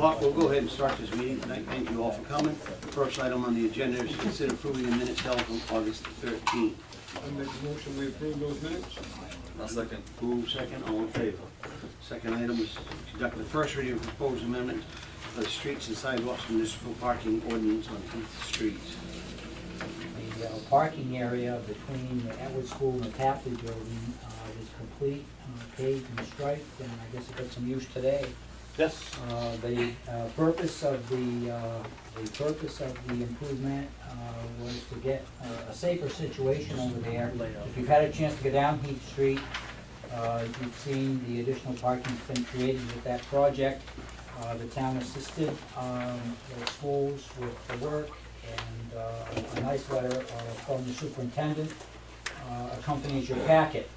o'clock. We'll go ahead and start this meeting tonight. Thank you all for coming. First item on the agenda is to consider approving the minutes held on August 13th. I make a motion we approve those minutes. I'll second. Move second, all in favor. Second item is to conduct the first reading of proposed amendment for the streets and sidewalks municipal parking ordinance on 8th Street. The parking area between the Atwood School and the Tapley building is complete, paved and striped, and I guess it got some use today. Yes. The purpose of the improvement was to get a safer situation over there. If you've had a chance to go down Heath Street, you've seen the additional parking that's been created with that project. The town assisted the schools with the work, and a nice letter from the superintendent accompanies your packet.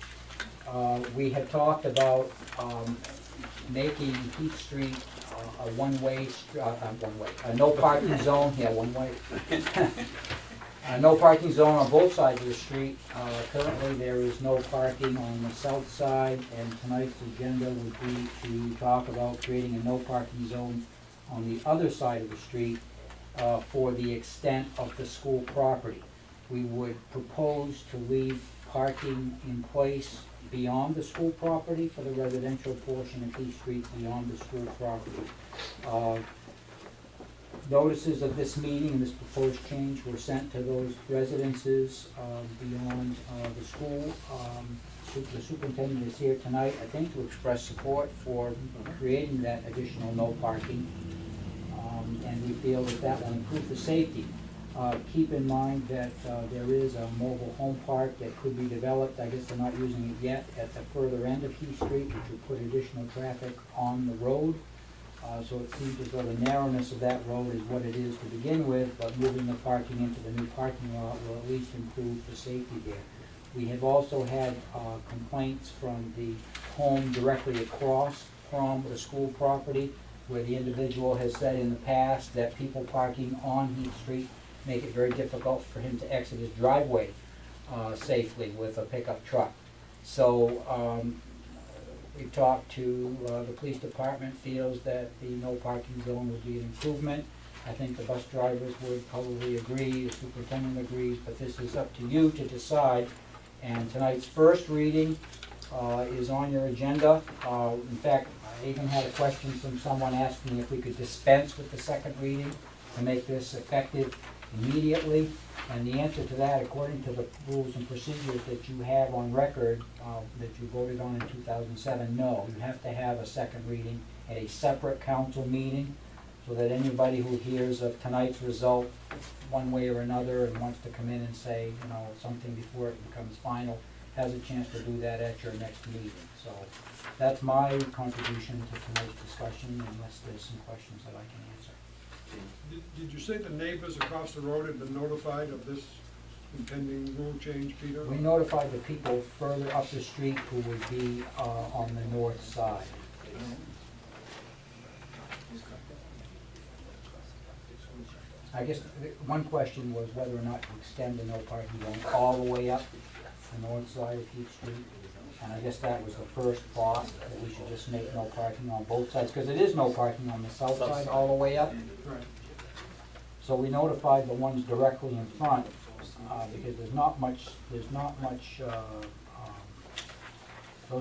We had talked about making Heath Street a a no parking zone, a no parking zone on both sides of the street. Currently, there is no parking on the south side, and tonight's agenda would be to talk about creating a no parking zone on the other side of the street for the extent of the school property. We would propose to leave parking in place beyond the school property for the residential portion of Heath Street beyond the school property. Notices of this meeting and this proposed change were sent to those residences beyond the school. The superintendent is here tonight, I think, to express support for creating that additional no parking. And we feel that that will improve the safety. Keep in mind that there is a mobile home park that could be developed. I guess they're not using it yet at the further end of Heath Street, which would put additional traffic on the road. So it seems as though the narrowness of that road is what it is to begin with, but moving the parking into the new parking lot will at least improve the safety there. We have also had complaints from the home directly across from the school property, where the individual has said in the past that people parking on Heath Street make it very difficult for him to exit his driveway safely with a pickup truck. So we've talked to the police department, feels that the no parking zone would be an improvement. I think the bus drivers would probably agree, the superintendent agrees, but this is up to you to decide. And tonight's first reading is on your agenda. In fact, I even had a question from someone asking if we could dispense with the second reading to make this effective immediately. And the answer to that, according to the rules and procedures that you have on record, that you voted on in 2007, no. You have to have a second reading at a separate council meeting, so that anybody who hears of tonight's result one way or another and wants to come in and say, you know, something before it becomes final, has a chance to do that at your next meeting. So that's my contribution to tonight's discussion, unless there's some questions that I can answer. Did you say the neighbors across the road had been notified of this impending rule change, Peter? We notified the people further up the street who would be on the north side. I guess one question was whether or not to extend the no parking zone all the way up the north side of Heath Street. And I guess that was the first thought, that we should just make no parking on both sides, because it is no parking on the south side all the way up. Right. So we notified the ones directly in front, because there's not much, those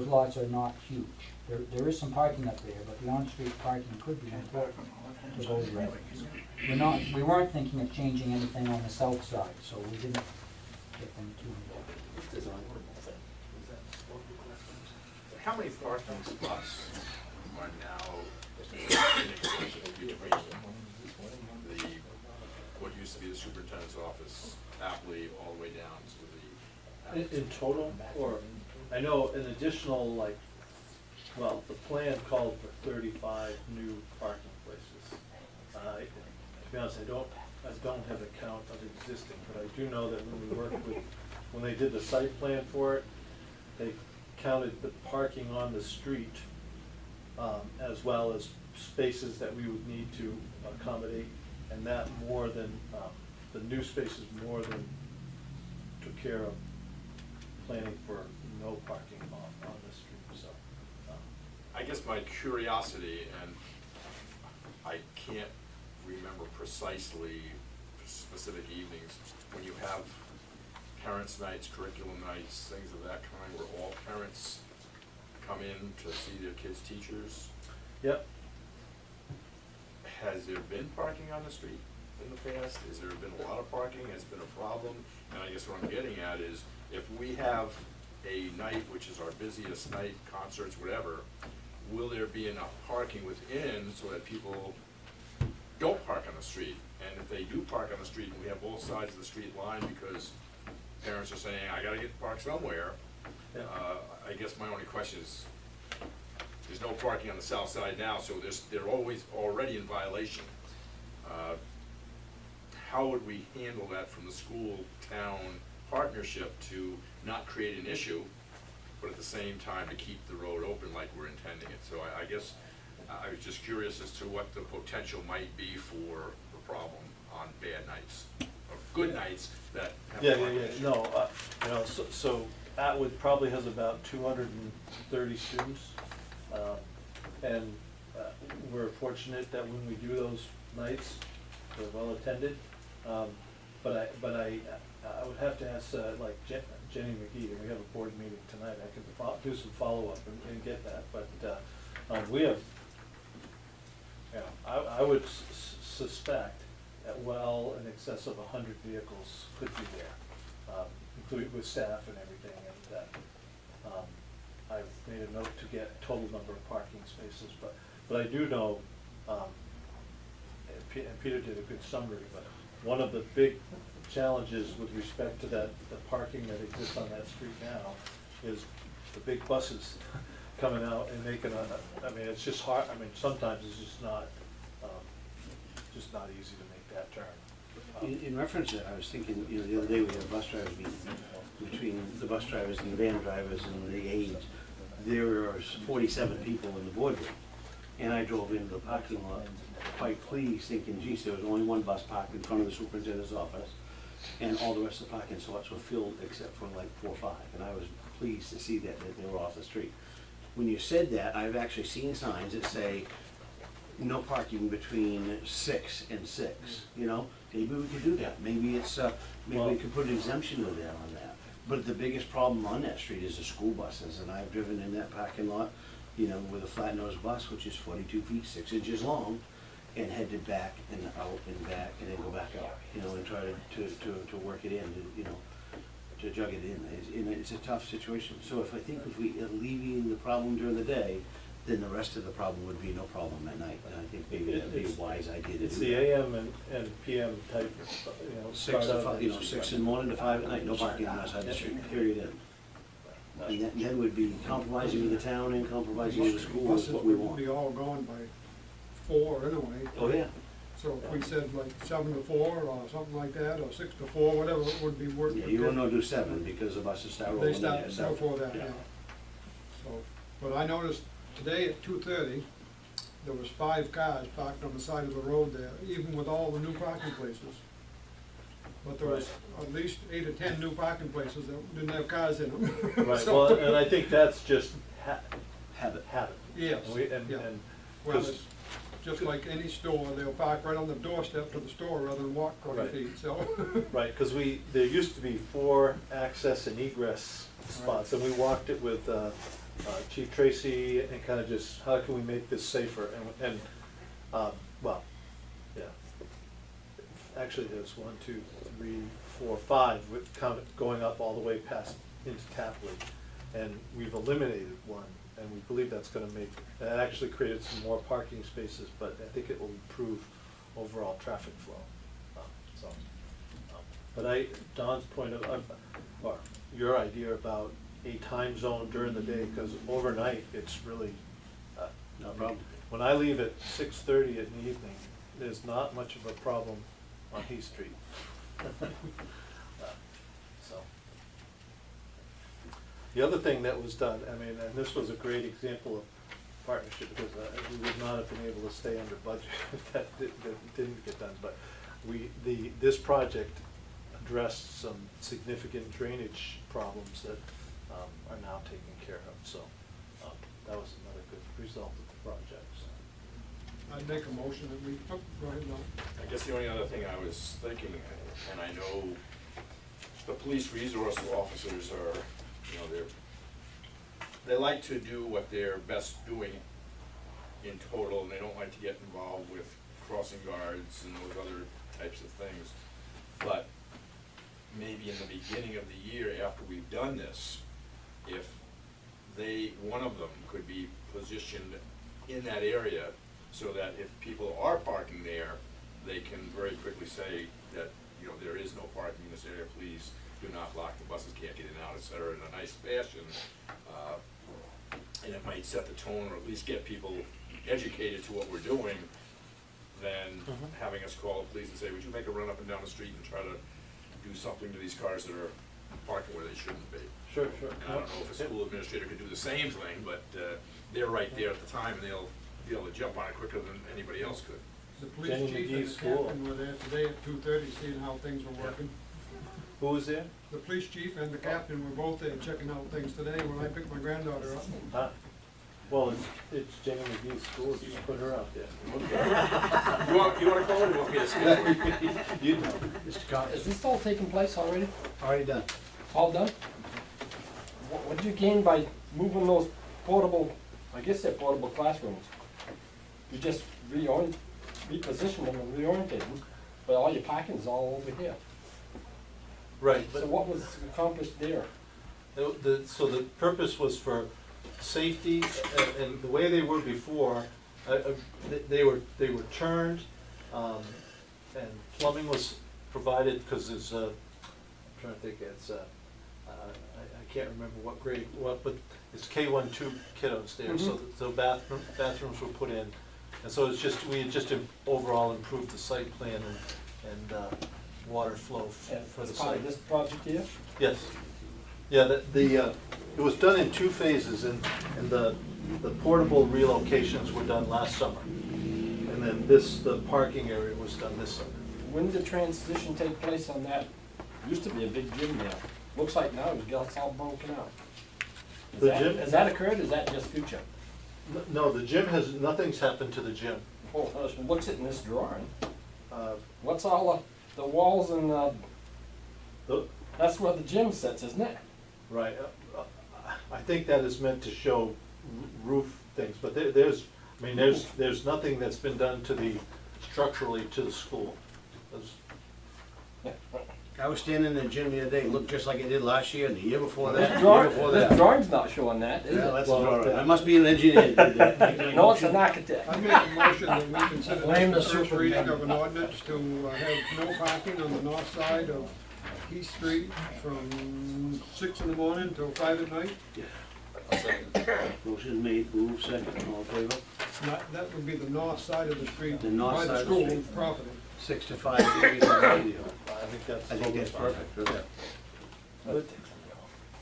lots are not huge. There is some parking up there, but the on-street parking could be important to those residents. We weren't thinking of changing anything on the south side, so we didn't get them too involved. How many parking spots are now what used to be the superintendent's office, Tapley, all the way down to the... In total, or, I know an additional, like, well, the plan called for 35 new parking places. To be honest, I don't have a count of existing, but I do know that when we worked with, when they did the site plan for it, they counted the parking on the street as well as spaces that we would need to accommodate, and that more than, the new spaces more than took care of planning for no parking on the street, so. I guess my curiosity, and I I can't remember precisely specific evenings, when you have parents' nights, curriculum nights, things of that kind, where all parents come in to see their kids' teachers. Yep. Has there been parking on the street in the past? Has there been a lot of parking? Has it been a problem? And I guess what I'm getting at is, if we have a night, which is our busiest night, concerts, whatever, will there be enough parking within so that people don't park on the street? And if they do park on the street and we have both sides of the street lined because parents are saying, I gotta get parked somewhere, Yeah. I guess my only question is, there's no parking on the south side now, so they're always already in violation. How would we handle that from the school-town partnership to not create an issue, but at the same time to keep the road open like we're intending it? So I guess I was just curious as to what the potential might be for the problem on bad nights, or good nights that have Yeah, a parking yeah, issue. no, you know, so Atwood probably has about 230 students. And we're fortunate that when we do those nights, they're well attended. But I would have to ask, like Jenny McGee, and we have a board meeting tonight, I can do some follow-up and get that, but, we have, you know, I would suspect that well in excess of 100 vehicles could be there, including with staff and everything, and, I've made a note to get total number of parking spaces, but I do know, and Peter did a good summary, but one of the big challenges with respect to the parking that exists on that street now is the big buses coming out and making I mean, it's just hard, I mean, sometimes it's just not easy to make that turn. In reference to that, I was thinking, you know, the other day we had a bus drivers meeting, between the bus drivers and the van drivers and the aides. There were 47 people in the boardroom, and I drove into the parking lot quite pleased, thinking, geez, there was only one bus parked in front of the superintendent's office, and all the rest of the parking slots were filled except for like 4 or 5, and I was pleased to see that they were off the street. When you said that, I've actually seen signs that say, no parking between 6 and 6, you know? Maybe we could do that, maybe it's, maybe we could put an exemption with that on that. But the biggest problem on that street is the school buses, and I've driven in that parking lot, you know, with a flat nose bus, which is 42 feet, 6 inches long, and headed back and out and back, and then go back out, you know, and try to work it in, you know, to jug it in. It's a tough situation. So if we alleviate the problem during the day, then the rest of the problem would be no problem at night. And I think maybe that'd be a wise idea to do It's the that. AM and PM type, you know. 6 to start out 5, you know, at 6 in the morning to 5 at night, no parking on that side of the street, period, end. And that then would be compromising with the town and compromising with the school is what we Buses would be want. all gone by 4 anyway. Oh, yeah. So if we said like 7 to 4 or something like that, or 6 to 4, whatever it would be worth. Yeah, you wouldn't want to do 7 because the buses start They rolling in start at 7. before that, yeah. So, but I noticed today at 2:30, there was 5 cars parked on the side of the road there, even with all the new parking places. But there was at least 8 or 10 new parking places that didn't have cars in them. Right, So- well, and I think that's just Habit. habit. Yes, And yeah. and, Well, 'cause- it's just like any store, they'll park right on the doorstep to the store rather than walk 20 Right. feet, so. right, because there used to be 4 access and egress spots, and we walked it with Chief Tracy and kind of just, how can we make this safer? And well, yeah. Actually, there's 1, 2, 3, 4, 5, with kind of going up all the way past into Tapley. And we've eliminated 1, and we believe that's gonna make, that actually created some more parking spaces, but I think it will improve overall traffic flow. But Don's point of, or your idea about a time zone during the day, because overnight, it's really, No problem. when I leave at 6:30 in the evening, there's not much of a problem on Heath Street. So. The other thing that was done, I mean, and this was a great example of partnership, because we would not have been able to stay under budget if that didn't get done, but this project addressed some significant drainage problems that are now taken care of, so that was another good result of the project, so. I'd make a motion that we, oh, go ahead, no. I guess the only other thing I was thinking, and I know the police resource officers are, you know, they like to do what they're best doing in total, and they don't like to get involved with crossing guards and those other types of things. But maybe in the beginning of the year, after we've done this, if one of them could be positioned in that area, so that if people are parking there, they can very quickly say that, you know, there is no parking in this area, please do not block, the buses can't get in and out, et cetera, in a nice fashion. And it might set the tone, or at least get people educated to what we're doing, than having us call the police and say, would you make a run up and down the street and try to do something to these cars that are parking where they shouldn't be. Sure, sure. And I don't know if a school administrator could do the same thing, but they're right there at the time, and they'll be able to jump on it quicker than anybody else could. The police Jenny chief and McGee's the school. captain were there today at 2:30, seeing how things were working. Who was there? The police chief and the captain were both there checking out things today when I picked my granddaughter up. Ah, well, it's Jenny McGee's school, you put her out there. You want to call it, or you want me to speak? You know. Mr. Cox, Is this all taking place already? already done. All done? What did you gain by moving those portable, I guess they're portable classrooms? You just repositioned them and reoriented them, but all your parking's all over here. Right, So but what was accomplished there? so the purpose was for safety, and the way they were before, they were turned, and plumbing was provided, because there's, I'm trying to think, it's, I can't remember what grade, but it's K-1-2 kiddos there, so bathrooms were put in. And so it's just, we had just overall improved the site plan and water flow for the As part site. of this project here? Yes. Yeah, it was done in two phases, and the portable relocations were done last summer. And then the parking area was done this summer. When did the transition take place on that? Used to be a big gym there. Looks like now it's all broken out. The gym? Has that occurred, or is that just future? No, the gym nothing's happened to the gym. Oh, it looks it in this drawing. Uh, What's all the walls and, the- that's where the gym sits, isn't it? Right, I think that is meant to show roof things, but there's nothing that's been done structurally to the school. There's- I was standing in the gym the other day, it looked just like it did last year and the year before that, and the year Drawing, before this that. drawing's not showing that, is Yeah, it? that's Well, all right. I must be an engineer that did that. No, it's an architect. I make a motion that we consider Blame this the the first reading superintendent. of an ordinance to have no parking on the north side of East Street from 6 in the morning till 5 at night. Motion made, move second, all in favor? That would be the north side of the street The north by side the of the school street. property. 6 to 5, 3 is the radio. I think that's perfect for that. Good.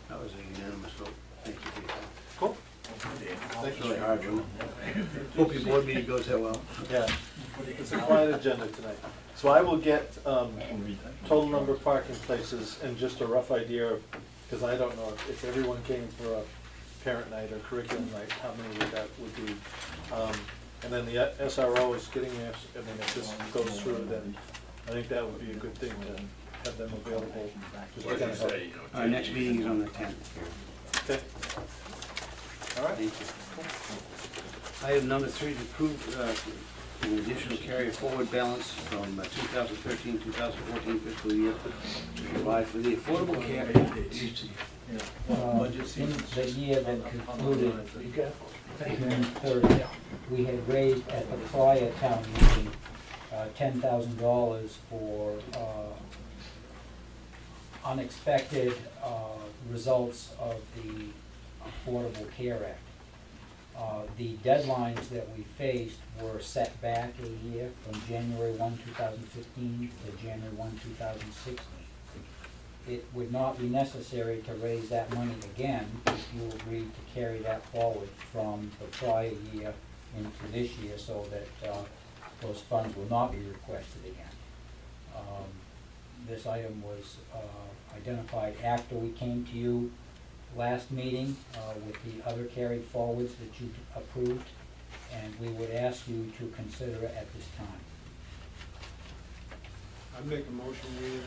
That was a unanimous vote. Thank you for your time. Cool. Thanks really hard, Jim. Hope your board meeting goes that well. Yeah, it's a quiet agenda tonight. So I will get total number of parking places and just a rough idea of, because I don't know if everyone came for a parent night or curriculum night, how many that would be. And then the SRO is getting there, I mean, if this goes through, then I think that would be a good thing to have them available. Just What to did you kind of say, you know? Our next meeting is on the 10th. Okay. All right. Thank you. Item number 3 to approve an additional carry forward balance from 2013-2014 fiscal year to provide for the Affordable Care Act. In the year that concluded June 30, we had raised at the prior town meeting $10,000 for unexpected results of the Affordable Care Act. The deadlines that we faced were set back a year from January 1, 2015 to January 1, 2016. It would not be necessary to raise that money again if you agreed to carry that forward from the prior year into this year so that those funds will not be requested again. This item was identified after we came to you last meeting with the other carried forwards that you approved. and we would ask you to consider it at this time. I'd make a motion, we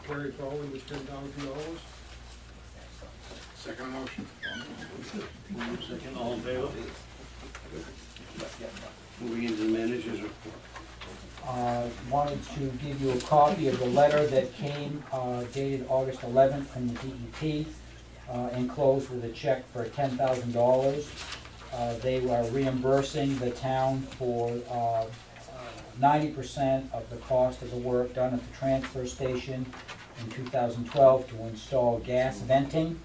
carry forward this $10,000. Second motion. Move second, all in favor? Moving into the manager's report. Wanted to give you a copy of the letter that came dated August 11th from the DEP, enclosed with a check for $10,000. They were reimbursing the town for 90% of the cost of the work done at the transfer station in 2012 to install gas venting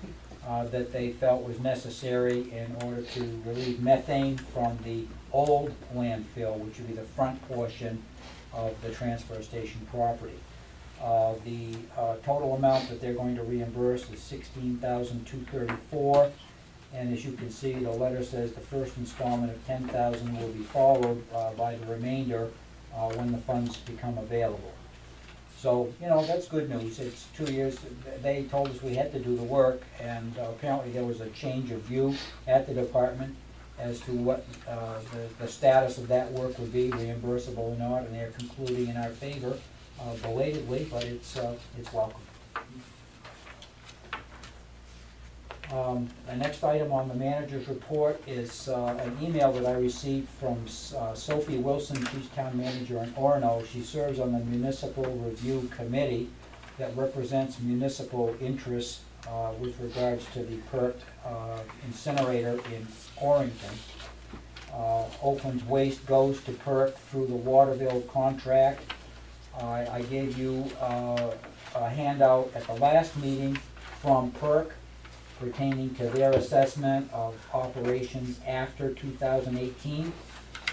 that they felt was necessary in order to relieve methane from the old landfill, which would be the front portion of the transfer station property. The total amount that they're going to reimburse is $16,234, and as you can see, the letter says the first installment of $10,000 will be followed by the remainder when the funds become available. So, you know, that's good news. It's 2 years. They told us we had to do the work, and apparently there was a change of view at the department as to what the status of that work would be, reimbursable or not, and they're concluding in our favor belatedly, but it's welcome. The next item on the manager's report is an email that I received from Sophie Wilson, she's town manager in Orono. She serves on the Municipal Review Committee that represents municipal interests with regards to the PERC incinerator in Orrington. Oakland's waste goes to PERC through the Waterville contract. I gave you a handout at the last meeting from PERC pertaining to their assessment of operations after 2018,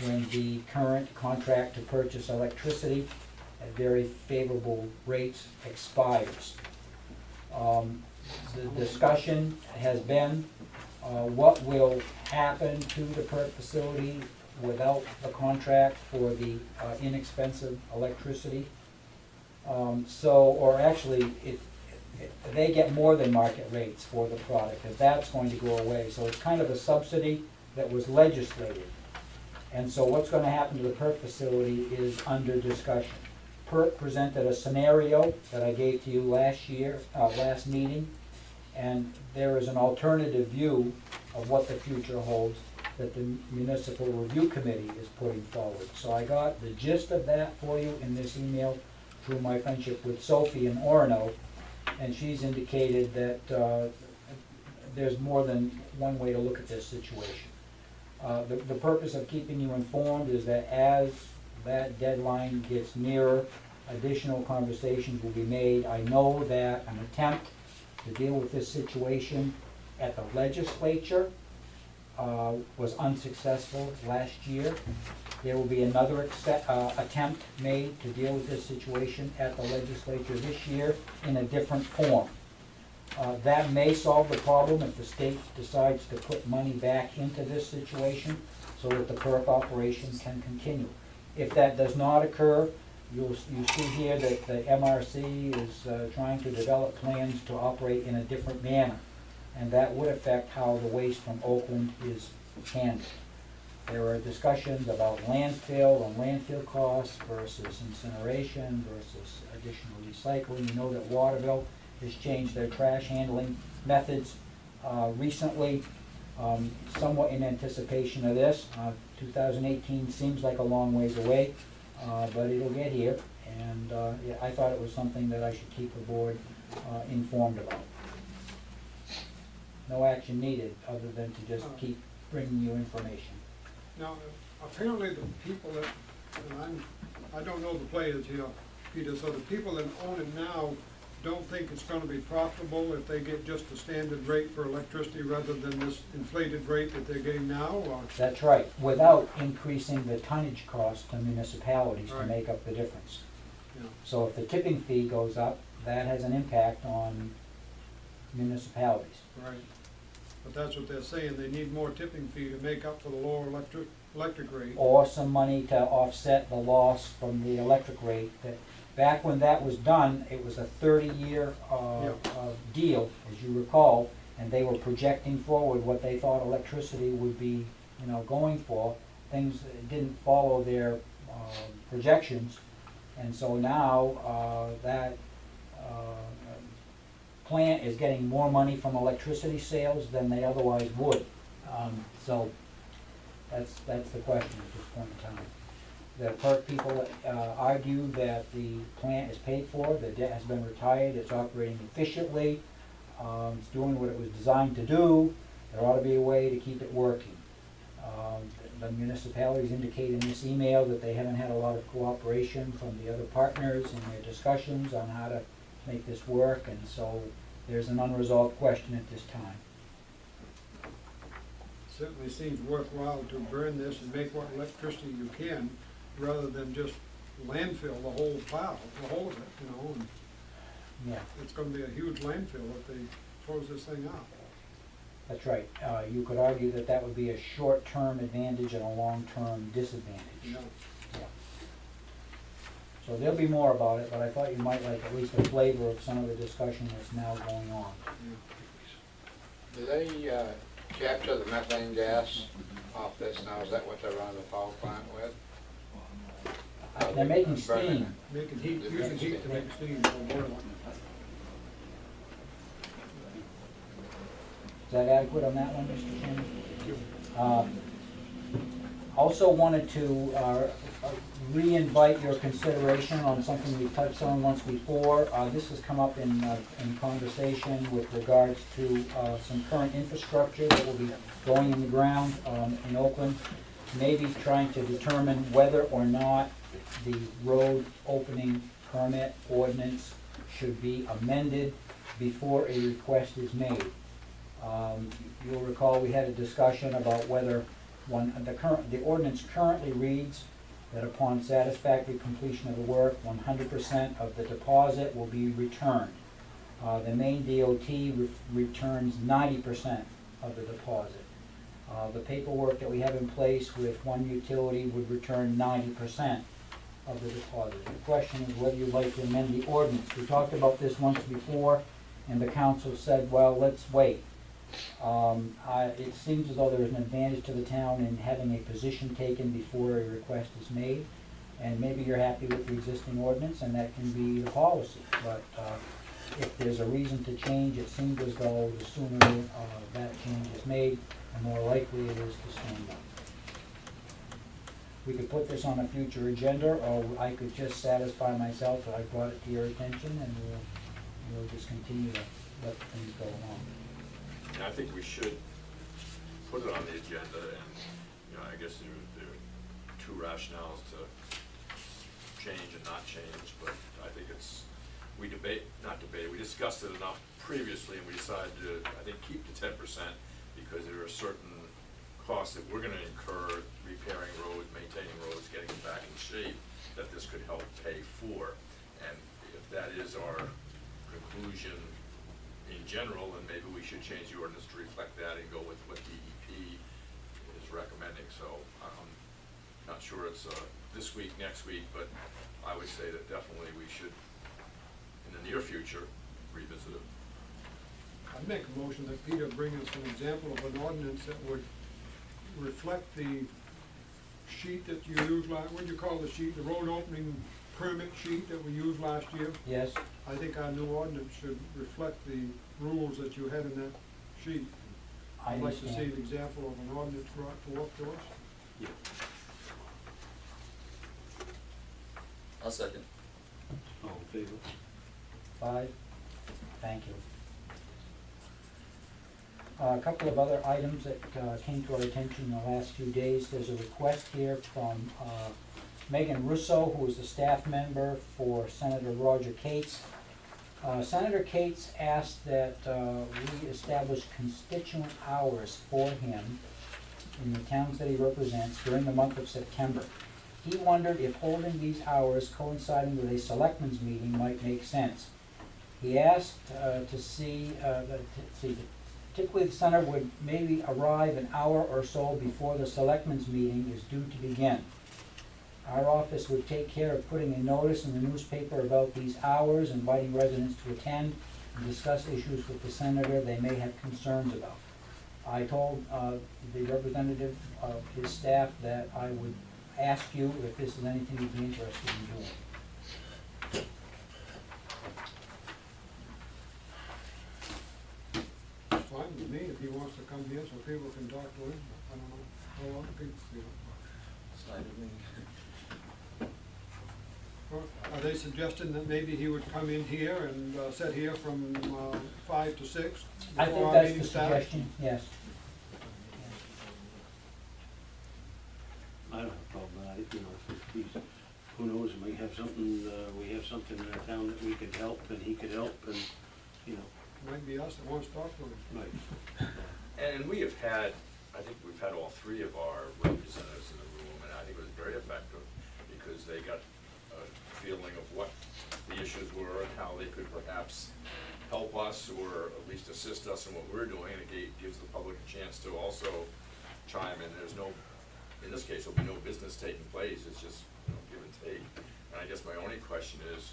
when the current contract to purchase electricity at very favorable rates expires. The discussion has been what will happen to the PERC facility without the contract for the inexpensive electricity. They get more than market rates for the product, if that's going to go away. So it's kind of a subsidy that was legislated. And so what's going to happen to the PERC facility is under discussion. PERC presented a scenario that I gave to you last meeting, and there is an alternative view of what the future holds that the Municipal Review Committee is putting forward. So I got the gist of that for you in this email through my friendship with Sophie in Orono, and she's indicated that there's more than one way to look at this situation. The purpose of keeping you informed is that as that deadline gets nearer, additional conversations will be made. I know that an attempt to deal with this situation at the legislature was unsuccessful last year. There will be another attempt made to deal with this situation at the legislature this year in a different form. That may solve the problem if the state decides to put money back into this situation so that the PERC operation can continue. If that does not occur, you see here that the MRC is trying to develop plans to operate in a different manner, and that would affect how the waste from Oakland is handled. There are discussions about landfill and landfill costs versus incineration versus additional recycling. You know that Waterville has changed their trash handling methods recently, somewhat in anticipation of this. 2018 seems like a long ways away, but it'll get here, and yeah, I thought it was something that I should keep the board informed about. No action needed other than to just keep bringing you information. Now, apparently the people that, and I don't know the players here, Peter, so the people that own it now don't think it's gonna be profitable if they get just a standard rate for electricity rather than this inflated rate that they're getting now, or? That's right, without increasing the tonnage cost to municipalities to Right. make up the difference. Yeah. So if the tipping fee goes up, that has an impact on municipalities. Right. But that's what they're saying, they need more tipping fee to make up for the lower electric rate. Or some money to offset the loss from the electric rate. Back when that was done, it was a 30-year deal, as you recall, and they were projecting forward what they thought electricity would be, going for. things didn't follow their projections. And so now that plant is getting more money from electricity sales than they otherwise would. So that's the question at this point in time. The PERC people argue that the plant is paid for, the debt has been retired, it's operating efficiently, it's doing what it was designed to do. There ought to be a way to keep it working. The municipalities indicate in this email that they haven't had a lot of cooperation from the other partners in their discussions on how to make this work, and so there's an unresolved question at this time. Certainly seems worthwhile to burn this and make what electricity you can, rather than just landfill the whole pile, the whole of it, you know, and Yeah, it's gonna be a huge landfill if they close this thing out. that's right. You could argue that that would be a short-term advantage and a long-term disadvantage. Yeah. Yeah. So there'll be more about it, but I thought you might like at least a flavor of some of the discussion that's now going on. Do they capture the methane gas off this now? Is that what they're running the power plant with? They're making Burning it. steam. Making heat, using heat to make steam for boiling. Is that adequate on that one, Mr. Chairman? Also wanted to re-invite your consideration on something we touched on once before. This has come up in conversation with regards to some current infrastructure that will be going in the ground in Oakland. Maybe trying to determine whether or not the road opening permit ordinance should be amended before a request is made. You'll recall we had a discussion about whether the ordinance currently reads that upon satisfactory completion of the work, 100% of the deposit will be returned. The Maine DOT returns 90% of the deposit. The paperwork that we have in place with one utility would return 90% of the deposit. The question is whether you'd like to amend the ordinance. We talked about this once before, and the council said, well, let's wait. It seems as though there is an advantage to the town in having a position taken before a request is made, and maybe you're happy with the existing ordinance, and that can be the policy. But if there's a reason to change, it seems as though the sooner that change is made, the more likely it is to stand up. We could put this on a future agenda, or I could just satisfy myself that I brought it to your attention, and we'll just continue to let things go along. And I think we should put it on the agenda, and, you know, I guess there are two rationales to change and not change, but I think we discussed it enough previously, and we decided to, I think, keep the 10%, because there are certain costs that we're gonna incur repairing roads, maintaining roads, getting them back in shape, that this could help pay for. And if that is our conclusion in general, then maybe we should change the ordinance to reflect that and go with what DEP is recommending. So I'm not sure it's this week, next week, but I would say that definitely we should, in the near future, revisit it. I'd make a motion that Peter bring us an example of an ordinance that would reflect the sheet that you used what do you call the sheet, the road opening permit sheet that we used last year? Yes? I think our new ordinance should reflect the rules that you had in that sheet. I I'd like to see understand. an example of an ordinance brought forth to us. Yeah. I'll second. All in favor? 5? Thank you. A couple of other items that came to our attention in the last few days. There's a request here from Megan Russo, who is a staff member for Senator Roger Cates. Senator Cates asked that we establish constituent hours for him in the towns that he represents during the month of September. He wondered if holding these hours coinciding with a selectmen's meeting might make sense. He asked to see, typically the center would maybe arrive an hour or so before the selectmen's meeting is due to begin. Our office would take care of putting a notice in the newspaper about these hours, inviting residents to attend and discuss issues with the senator they may have concerns about. I told the representative of his staff that I would ask you if this is anything you'd be interested in doing. It's fine with me if he wants to come here so people can talk to him. I don't know how other people feel. It's fine with me. Well, are they suggesting that maybe he would come in here and sit here from 5 to 6 I before think our that's meeting the starts? suggestion, yes. I don't have a problem with that, you know, if he's, who knows, we might have something, we have something in our town that we could help, and he could help, and, you know, Might be us that wants to talk to him. right. And we have had, I think we've had all three of our representatives in the room, and I think it was very effective, because they got a feeling of what the issues were and how they could perhaps help us, or at least assist us in what we're doing, and it gives the public a chance to also chime in. There's no, in this case, there'll be no business taking place, it's just, you know, give and take. And I guess my only question is,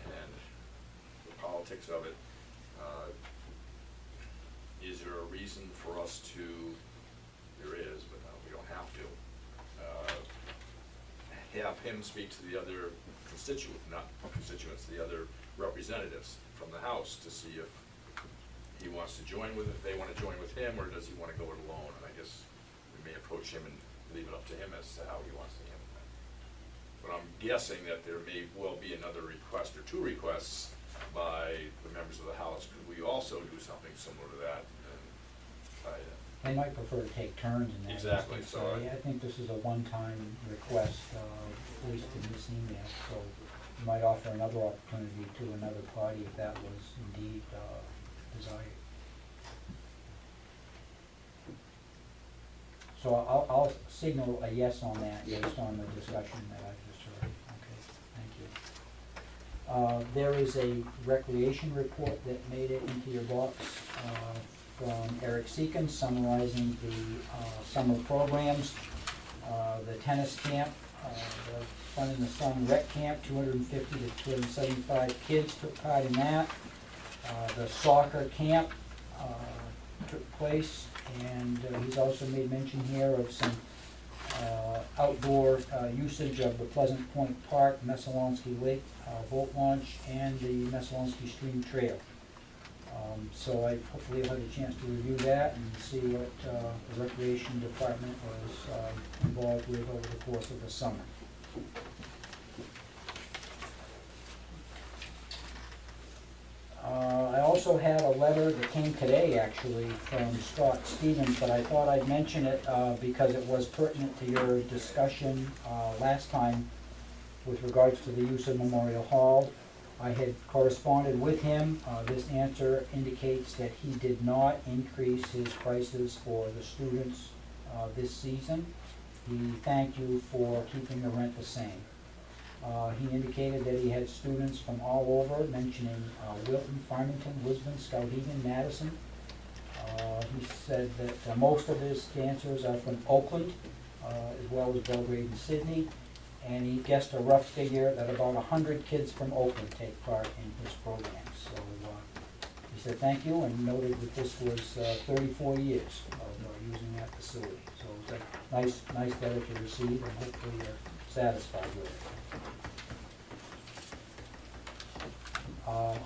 and the politics of it, is there a reason for us to, there is, but we don't have to, have him speak to the other constituents, the other representatives from the House, to see if he wants to join with it, they wanna join with him, or does he wanna go it alone? And I guess we may approach him and leave it up to him as to how he wants to handle that. But I'm guessing that there may well be another request, or two requests, by the members of the House. Could we also do something similar to that? And They might prefer to take turns in that. Exactly, instance. so I think this is a one-time request, at least in this email, so you might offer another opportunity to another party if that was indeed desired. So I'll signal a yes on that based on the discussion that I just heard. Okay, thank you. There is a recreation report that made it into your box from Eric Seacon summarizing the summer programs. The tennis camp, the Fun in the Sun Rec Camp, 250 to 275 kids took part in that. The soccer camp took place, and he's also made mention here of some outdoor usage of the Pleasant Point Park, Messalonsky Lake boat launch, and the Messalonsky Stream Trail. So I hopefully will have a chance to review that and see what the Recreation Department was involved with over the course of the summer. I also had a letter that came today, actually, from Scott Stevens, but I thought I'd mention it because it was pertinent to your discussion last time with regards to the use of Memorial Hall. I had corresponded with him. This answer indicates that he did not increase his prices for the students this season. He thanked you for keeping the rent the same. He indicated that he had students from all over, mentioning Wilton, Farmington, Lisbon, Skowhegan, Madison. He said that most of his dancers are from Oakland, as well as Belgrade and Sydney, and he guessed a rough figure that about 100 kids from Oakland take part in his program. So he said thank you, and noted that this was 34 years of using that facility. So it was a nice letter to receive, and hopefully you're satisfied with it.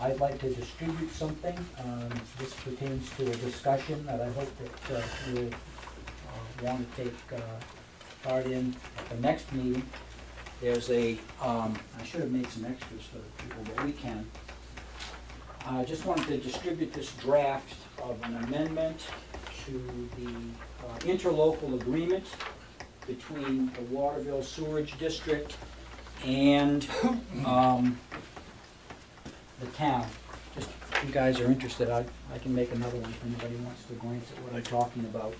I'd like to distribute something. This pertains to a discussion that I hope that you'll want to take part in at the next meeting. There's a, I should have made some extras for the people, but we can. I just wanted to distribute this draft of an amendment to the interlocal agreement between the Waterville Sewerage District and the town. Just if you guys are interested, I can make another one if anybody wants to glance at what I'm talking about.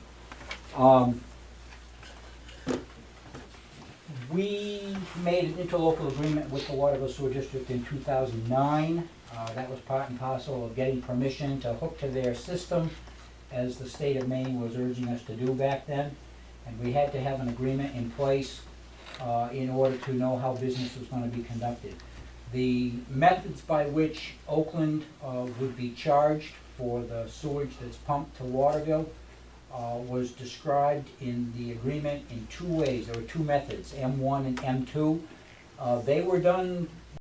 We made an interlocal agreement with the Waterville Sewer District in 2009. That was part and parcel of getting permission to hook to their system, as the state of Maine was urging us to do back then. And we had to have an agreement in place in order to know how business was going to be conducted. The methods by which Oakland would be charged for the sewage that's pumped to Waterville was described in the agreement in two ways. There were two methods, M1 and M2. They were done